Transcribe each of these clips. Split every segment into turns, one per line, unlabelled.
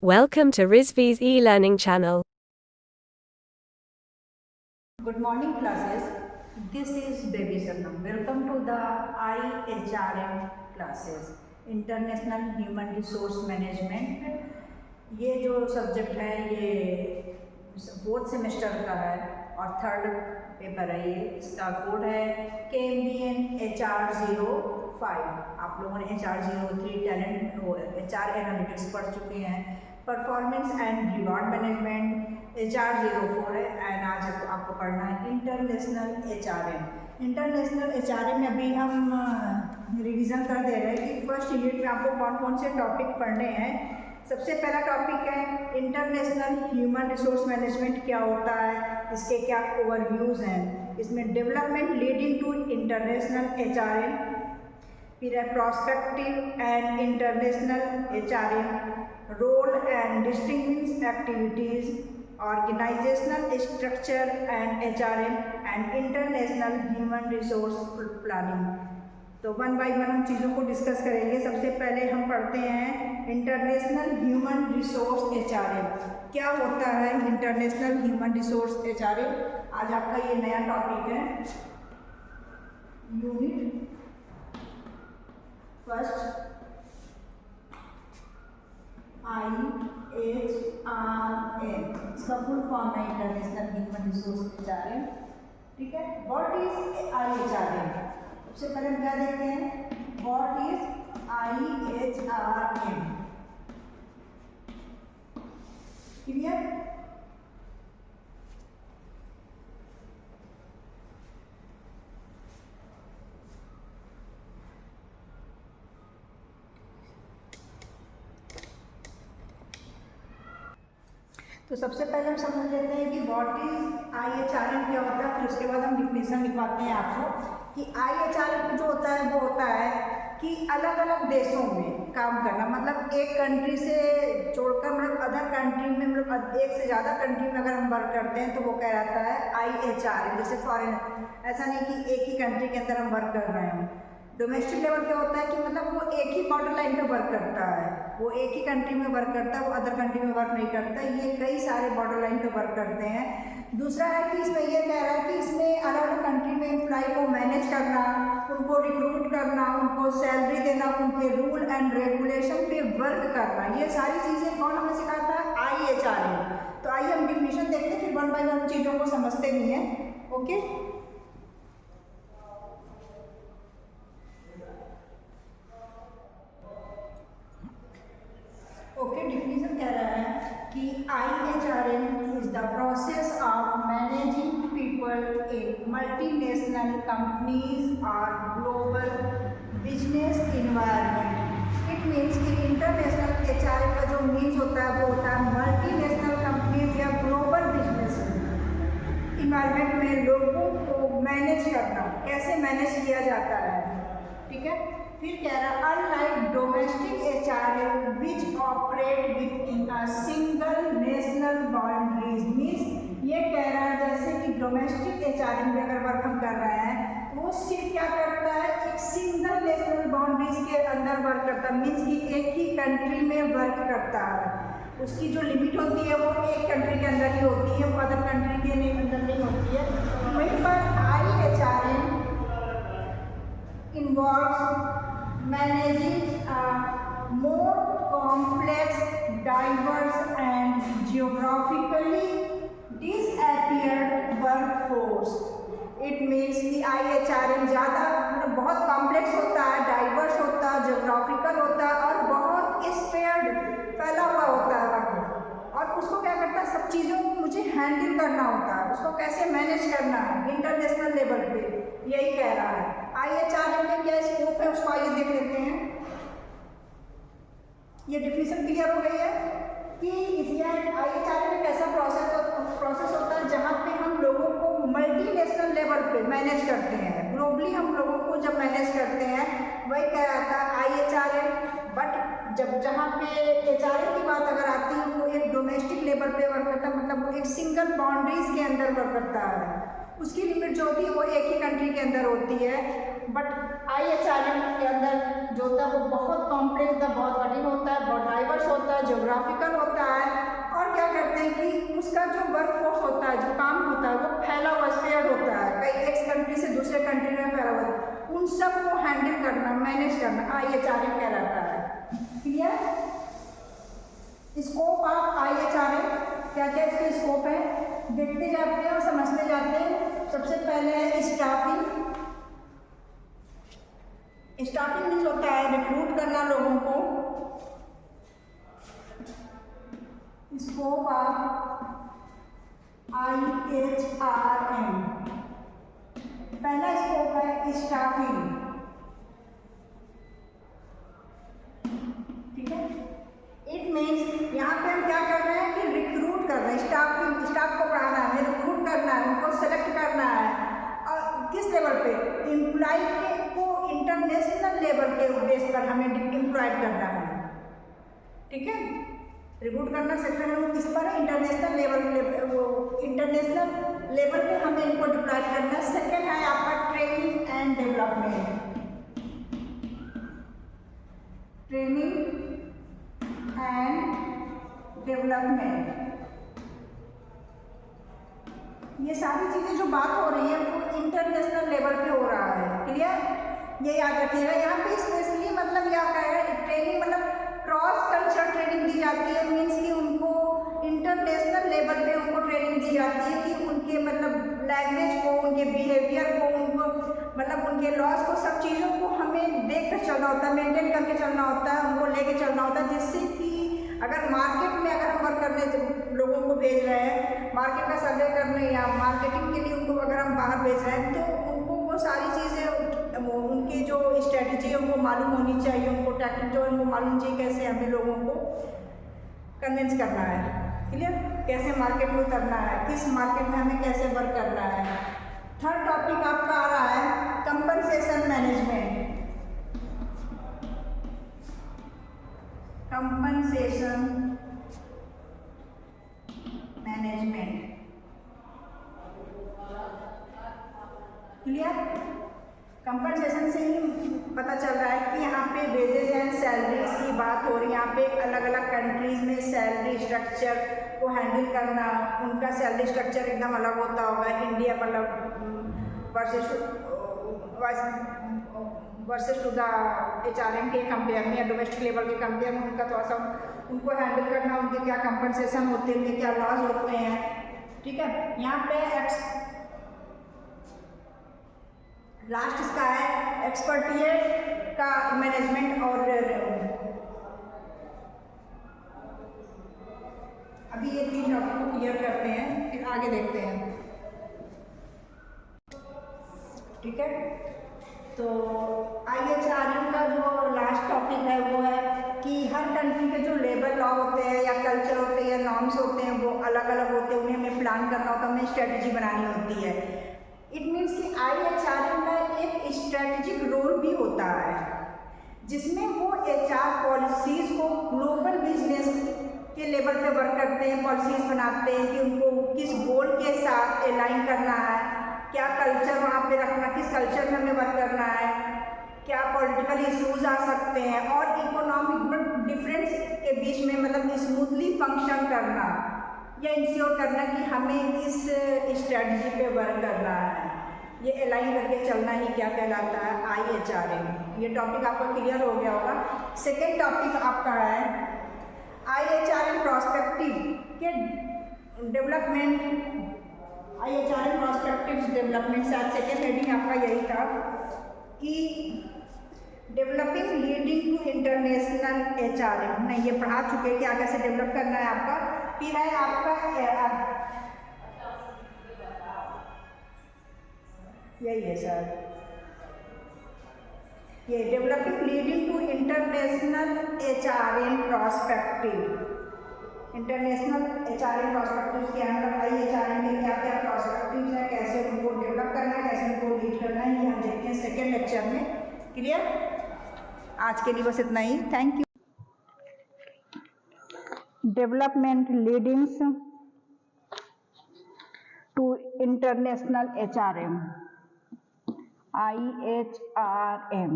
Welcome to Rizvi's e-learning channel.
Good morning classes. This is Baby Sanam. Welcome to the IHRM classes. International Human Resource Management. ये जो subject है ये 4th semester का है और 3rd paper है ये। इसका कोड है KMBN HR05। आप लोगों ने HR03 टैलेंट HR एनालिटिक्स पढ़ चुके हैं। Performance and reward management HR04 है एंड आज आपको पढ़ना है इंटरनेशनल HRM। इंटरनेशनल HRM में अभी हम रिवीजन कर दे रहे हैं कि फर्स्ट यूनिट में आपको कौन कौन से टॉपिक पढ़ने हैं। सबसे पहला टॉपिक है इंटरनेशनल ह्यूमन रिसोर्स मैनेजमेंट क्या होता है, इसके क्या ओवरव्यूज़ हैं। इसमें development leading to international HRM, फिर है prospective and international HRM, role and distinguish activities, organisational structure and HRM and international human resource planning. तो वन बाय वन हम चीज़ों को डिस्कस करेंगे। सबसे पहले हम पढ़ते हैं इंटरनेशनल ह्यूमन रिसोर्स HRM क्या होता है। इंटरनेशनल ह्यूमन रिसोर्स HRM आज आपका ये नया टॉपिक है। यूनिट फर्स्ट IHRM, इसका फुल फॉर्म है इंटरनेशनल ह्यूमन रिसोर्स HRM। ठीक है, व्हाट इज IHRM? सबसे पहले हम क्या देखते हैं, व्हाट इज IHRM। क्लियर? तो सबसे पहले हम समझ लेते हैं कि व्हाट इज IHRM क्या होता है, फिर उसके बाद हम डिफिनेशन लिखवाते हैं आपको कि IHRM जो होता है वो होता है कि अलग अलग देशों में काम करना, मतलब एक कंट्री से छोड़कर मतलब अदर कंट्री में, मतलब एक से ज़्यादा कंट्री में अगर हम वर्क करते हैं तो वो कहलाता है IHRM। जैसे फॉरेन, ऐसा नहीं कि एक ही कंट्री के अंदर हम वर्क कर रहे हैं। डोमेस्टिक लेवल क्या होता है कि मतलब वो एक ही बॉर्डर लाइन पे वर्क करता है, वो एक ही कंट्री में वर्क करता है, वो अदर कंट्री में वर्क नहीं करता। ये कई सारे बॉर्डर लाइन पे वर्क करते हैं। दूसरा है कि इसमें ये कह रहा है कि इसमें अलग अलग कंट्री में एम्प्लॉय को मैनेज करना, उनको रिक्रूट करना, उनको सैलरी देना, उनके रूल एंड रेगुलेशन पे वर्क करना, ये सारी चीज़ें कौन हमें सिखाता है, IHRM। तो आइए हम डिफिनेशन देखते हैं, फिर वन बाय वन चीज़ों को समझते भी हैं। ओके, डिफिनेशन कह रहा है कि IHRM is the process of managing people in multinational companies और global business environment. It means कि इंटरनेशनल HRM का जो मीन्स होता है वो होता है मल्टीनेशनल कंपनीज या ग्लोबल बिजनेस इन्वायरमेंट में लोगों को मैनेज करना, कैसे मैनेज किया जाता है। ठीक है, फिर कह रहा unlike domestic HRM which operate with in a single national boundaries. Means ये कह रहा है जैसे कि डोमेस्टिक HRM में अगर वर्क हम कर रहे हैं तो वो सिर्फ क्या करता है, एक सिंगल नेशनल बाउंड्रीज के अंदर वर्क करता है। मीन्स कि एक ही कंट्री में वर्क करता है, उसकी जो लिमिट होती है वो एक कंट्री के अंदर ही होती है, वो अदर कंट्री के अंदर नहीं होती है। वहीं पर IHRM involves managing a more complex, diverse and geographically disappeared workforce. It means कि IHRM ज़्यादा मतलब बहुत कॉम्प्लेक्स होता है, डाइवर्स होता है, जियोग्राफिकल होता है और बहुत स्प्रेड फैला हुआ होता है वर्कफोर्स। और उसको क्या करता है, सब चीज़ों को मुझे हैंडल करना होता है, उसको कैसे मैनेज करना है इंटरनेशनल लेवल पे, यही कह रहा है। IHRM में क्या स्कोप है उसको आइए देख लेते हैं। ये डिफिनेशन क्लियर हो गई है कि IHRM एक ऐसा प्रोसेस होता है जहाँ पे हम लोगों को मल्टीनेशनल लेवल पे मैनेज करते हैं, ग्लोबली हम लोगों को जब मैनेज करते हैं वही कहलाता है IHRM। बट जहाँ पे HRM की बात अगर आती है वो एक डोमेस्टिक लेवल पे वर्क करता है, मतलब वो एक सिंगल बाउंड्रीज के अंदर वर्क करता है, उसकी लिमिट जो होती है वो एक ही कंट्री के अंदर होती है। बट IHRM के अंदर जो होता है वो बहुत कॉम्प्लेक्स होता है, बहुत कठिन होता है, बहुत डाइवर्स होता है, ज्योग्राफिकल होता है। और क्या करते हैं कि उसका जो वर्क फोर्स होता है, जो काम होता है, वो फैला हुआ स्प्रेड होता है, कई एक कंट्री से दूसरे कंट्री में फैला हुआ है। उन सब को हैंडल करना, मैनेज करना IHRM कहलाता है। क्लियर? स्कोप ऑफ IHRM, क्या क्या इसके स्कोप है देखते जाते हैं और समझते जाते हैं। सबसे पहले है स्टाफिंग। स्टाफिंग मीन्स होता है रिक्रूट करना लोगों को। स्कोप ऑफ IHRM, पहला स्कोप है स्टाफिंग। ठीक है, इट मीन्स यहाँ पे हम क्या कर रहे हैं कि रिक्रूट कर रहे हैं, स्टाफ को बढ़ाना है, रिक्रूट करना है, उनको सेलेक्ट करना है। और किस लेवल पे? एम्प्लॉय को इंटरनेशनल लेवल के बेस पर हमें एम्प्लॉय करना है। ठीक है, रिक्रूट करना सेक्टर में किस पर है? इंटरनेशनल लेवल, वो इंटरनेशनल लेवल पे हमें इनको डिप्लॉय करना है। सेकेंड है आपका training and development. Training and development, ये सारी चीजें जो बात हो रही है वो इंटरनेशनल लेवल पे हो रहा है। क्लियर? ये याद रखिएगा। यहाँ पे स्पेशली मतलब क्या कह रहे हैं, ट्रेनिंग मतलब क्रॉस कल्चर ट्रेनिंग दी जाती है। मीन्स कि उनको इंटरनेशनल लेवल पे उनको ट्रेनिंग दी जाती है कि उनके मतलब लैंग्वेज को, उनके बिहेवियर को, उनको मतलब उनके लॉस को, सब चीज़ों को हमें देख कर चलना होता है, मेंटेन करके चलना होता है, उनको लेके चलना होता है। जिससे कि अगर मार्केट में अगर हम वर्क करने लोगों को भेज रहे हैं, मार्केट का सर्वे करने या मार्केटिंग के लिए उनको अगर हम बाहर भेज रहे हैं, तो उनको वो सारी चीज़ें, उनकी जो स्ट्रेटजी है उनको मालूम होनी चाहिए, उनको टैक्टिक जो है उनको मालूम चाहिए कैसे हमें लोगों को कन्विंस करना है। क्लियर? कैसे मार्केट में उतरना है, किस मार्केट में हमें कैसे वर्क करना है। थर्ड टॉपिक आपका आ रहा है compensation management. Compensation management. Clear? Compensation से ही पता चल रहा है कि यहाँ पे वेजेज एंड सैलरीज की बात हो रही है। यहाँ पे अलग अलग कंट्रीज में सैलरी स्ट्रक्चर को हैंडल करना, उनका सैलरी स्ट्रक्चर एकदम अलग होता होगा। इंडिया मतलब वर्सेस टू द HRM के कंपेयर में या डोमेस्टिक लेवल के कंपेयर में उनका थोड़ा सा उनको हैंडल करना, उनके क्या कंपनसेशन होते हैं, क्या लॉज होते हैं। ठीक है, यहाँ पे लास्ट इसका है एक्सपर्टियर का मैनेजमेंट। और अभी ये तीन टॉपिक को क्लियर करते हैं, फिर आगे देखते हैं। ठीक है, तो IHRM का जो लास्ट टॉपिक है वो है कि हर कंट्री के जो लेबर लॉ होते हैं या कल्चर होते हैं या नॉर्म्स होते हैं वो अलग अलग होते हैं, उन्हें हमें प्लान करना होता है, हमें स्ट्रेटजी बनानी होती है। इट मीन्स कि IHRM का एक स्ट्रेटेजिक रोल भी होता है जिसमें वो HR पॉलिसीज़ को ग्लोबल बिजनेस के लेवल पे वर्क करते हैं, पॉलिसीज़ बनाते हैं कि उनको किस गोल के साथ अलाइन करना है, क्या कल्चर वहाँ पे रखना, किस कल्चर में हमें वर्क करना है, क्या पॉलिटिकल इश्यूज आ सकते हैं, और इकोनॉमिक डिफरेंस के बीच में मतलब स्मूथली फंक्शन करना या इंश्योर करना कि हमें इस स्ट्रेटजी पे वर्क करना है। ये अलाइन करके चलना ही क्या कहलाता है? IHRM। ये टॉपिक आपका क्लियर हो गया होगा। सेकेंड टॉपिक आपका है IHRM प्रोस्पेक्टिव के डेवलपमेंट। IHRM प्रोस्पेक्टिव डेवलपमेंट, शायद सेकेंड हेडिंग आपका यही था कि developing leading to international HRM। नहीं, ये पढ़ा चुके कि आगे से डेवलप करना है आपका। फिर है आपका यही है सर, ये developing leading to international HRM prospective. International HRM prospective के अंदर IHRM के क्या क्या प्रोस्पेक्टिव है, कैसे उनको डेवलप करना है, कैसे उनको लीड करना है, ये हम देखते हैं सेकेंड लेक्चर में। क्लियर? आज के लिए बस इतना ही। Thank you. Development leadings to international HRM। IHRM।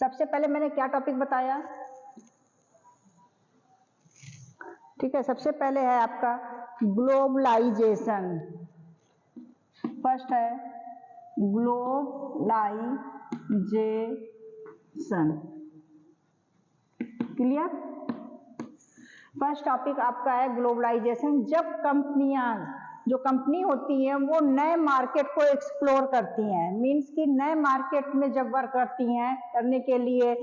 सबसे पहले मैंने क्या टॉपिक बताया? ठीक है, सबसे पहले है आपका ग्लोबलाइजेशन। फर्स्ट है ग्लोबलाइजेशन। क्लियर? फर्स्ट टॉपिक आपका है ग्लोबलाइजेशन। जब कंपनियां, जो कंपनी होती हैं वो नए मार्केट को एक्सप्लोर करती हैं, मींस कि नए मार्केट में जब वर्क करती हैं, करने के लिए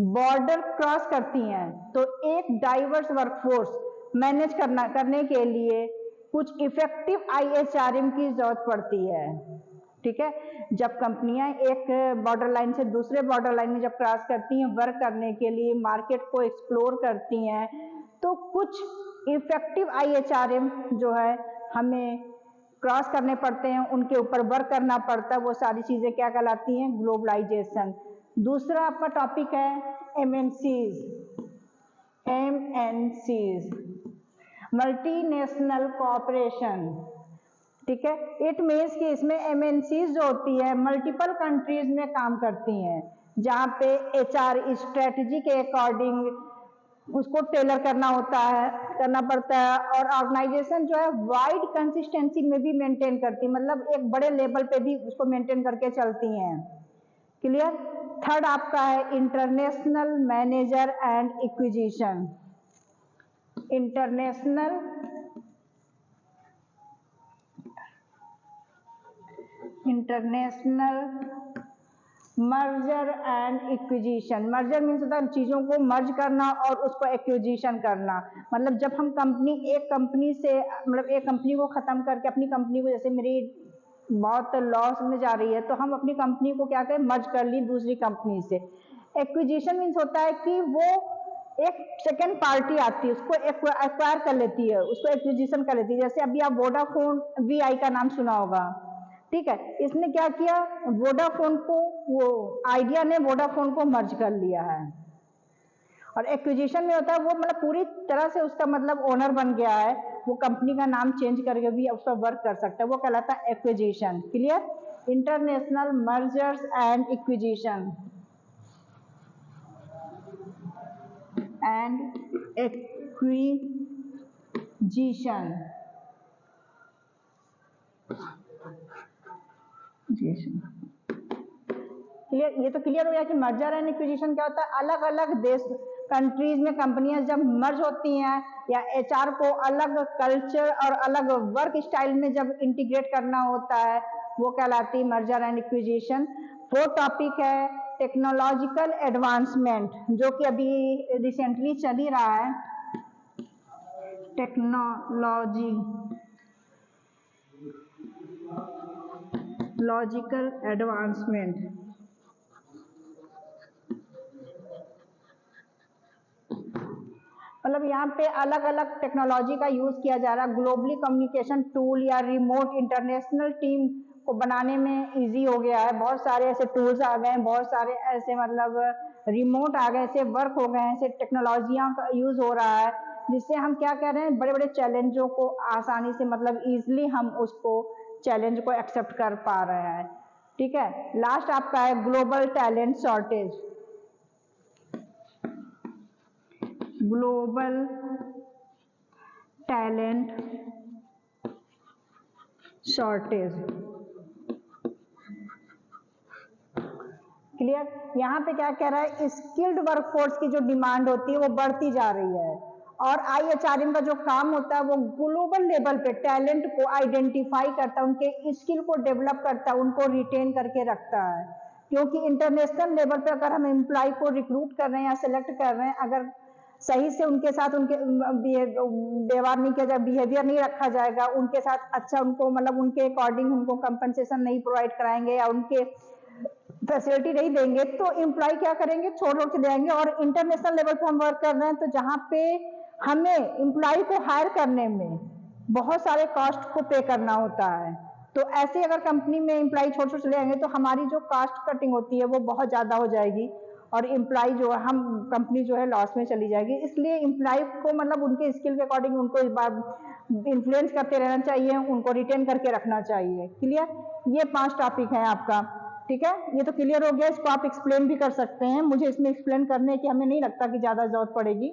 बॉर्डर क्रॉस करती हैं, तो एक डाइवर्स वर्कफोर्स मैनेज करने के लिए कुछ इफेक्टिव IHRM की जरूरत पड़ती है। ठीक है, जब कंपनियां एक बॉर्डर लाइन से दूसरे बॉर्डर लाइन में जब क्रॉस करती हैं वर्क करने के लिए, मार्केट को एक्सप्लोर करती हैं, तो कुछ इफेक्टिव IHRM जो है हमें क्रॉस करने पड़ते हैं, उनके ऊपर वर्क करना पड़ता है। वो सारी चीजें क्या कहलाती हैं? ग्लोबलाइजेशन। दूसरा आपका टॉपिक है MNCs। Multinational corporation. ठीक है, इट मीन्स कि इसमें MNCs जो होती है मल्टीपल कंट्रीज में काम करती हैं, जहाँ पे HR स्ट्रेटजी के अकॉर्डिंग उसको टेलर करना पड़ता है, और ऑर्गेनाइजेशन जो है वाइड कंसिस्टेंसी में भी मेंटेन करती है, मतलब एक बड़े लेवल पे भी उसको मेंटेन करके चलती हैं। क्लियर? थर्ड आपका है international manager and acquisition. International merger and acquisition. Merger means होता है चीजों को मर्ज करना और उसको एक्विजिशन करना। मतलब जब हम एक कंपनी को खत्म करके अपनी कंपनी को, जैसे मेरी बहुत लॉस में जा रही है, तो हम अपनी कंपनी को क्या करें? मर्ज कर ली दूसरी कंपनी से। एक्विजिशन मीन्स होता है कि वो एक सेकेंड पार्टी आती है, उसको एक्वायर कर लेती है, उसको एक्विजिशन कर लेती है। जैसे अभी आप वोडाफोन VI का नाम सुना होगा। ठीक है, इसने क्या किया? वोडाफोन को, वो आइडिया ने वोडाफोन को मर्ज कर लिया है। और एक्विजिशन में होता है वो मतलब पूरी तरह से उसका मतलब ओनर बन गया है, वो कंपनी का नाम चेंज करके भी उसका वर्क कर सकता है, वो कहलाता है acquisition. Clear? International mergers and acquisition clear? ये तो क्लियर हो गया कि मर्जर एंड एक्विजिशन क्या होता है। अलग अलग देश, कंट्रीज में कंपनियां जब मर्ज होती हैं, या HR को अलग कल्चर और अलग वर्क स्टाइल में जब इंटीग्रेट करना होता है, वो कहलाती है merger and acquisition. Fourth topic है टेक्नोलॉजिकल एडवांसमेंट, जो कि अभी रिसेंटली चल ही रहा है। Technological advancement. मतलब यहाँ पे अलग अलग टेक्नोलॉजी का यूज किया जा रहा है। ग्लोबली कम्युनिकेशन टूल या रिमोट इंटरनेशनल टीम को बनाने में इजी हो गया है। बहुत सारे ऐसे टूल्स आ गए हैं, बहुत सारे ऐसे मतलब रिमोट आ गए, ऐसे वर्क हो गए हैं, ऐसे टेक्नोलॉजियां का यूज हो रहा है, जिससे हम क्या कह रहे हैं, बड़े बड़े चैलेंजों को आसानी से मतलब इजिली हम उसको चैलेंज को एक्सेप्ट कर पा रहे हैं। ठीक है, लास्ट आपका है global talent shortage. Global talent shortage. Clear? यहाँ पे क्या कह रहा है? स्किल्ड वर्कफोर्स की जो डिमांड होती है वो बढ़ती जा रही है, और IHRM का जो काम होता है वो ग्लोबल लेवल पे टैलेंट को आइडेंटिफाई करता है, उनके स्किल को डेवलप करता है, उनको रिटेन करके रखता है। क्योंकि इंटरनेशनल लेवल पे अगर हम एम्प्लॉय को रिक्रूट कर रहे हैं या सिलेक्ट कर रहे हैं, अगर सही से उनके साथ उनके व्यवहार नहीं किया जाए, बिहेवियर नहीं रखा जाएगा उनके साथ, अच्छा उनको मतलब उनके अकॉर्डिंग उनको कंपनसेशन नहीं प्रोवाइड कराएंगे या उनके फैसिलिटी नहीं देंगे, तो एम्प्लॉय क्या करेंगे? छोड़ के जाएंगे। और इंटरनेशनल लेवल पे हम वर्क कर रहे हैं, तो जहाँ पे हमें एम्प्लॉय को हायर करने में बहुत सारे कॉस्ट को पे करना होता है, तो ऐसे अगर कंपनी में एम्प्लॉय छोड़ चले जाएंगे तो हमारी जो कॉस्ट कटिंग होती है वो बहुत ज्यादा हो जाएगी, और एम्प्लॉय जो है, हम कंपनी जो है लॉस में चली जाएगी। इसलिए एम्प्लॉय को मतलब उनके स्किल के अकॉर्डिंग उनको इस बार इन्फ्लुएंस करते रहना चाहिए, उनको रिटेन करके रखना चाहिए। क्लियर? ये 5 टॉपिक है आपका।
ठीक है, ये तो क्लियर हो गया। इसको आप एक्सप्लेन भी कर सकते हैं, मुझे इसमें एक्सप्लेन करने की हमें नहीं लगता कि ज्यादा जरूरत पड़ेगी।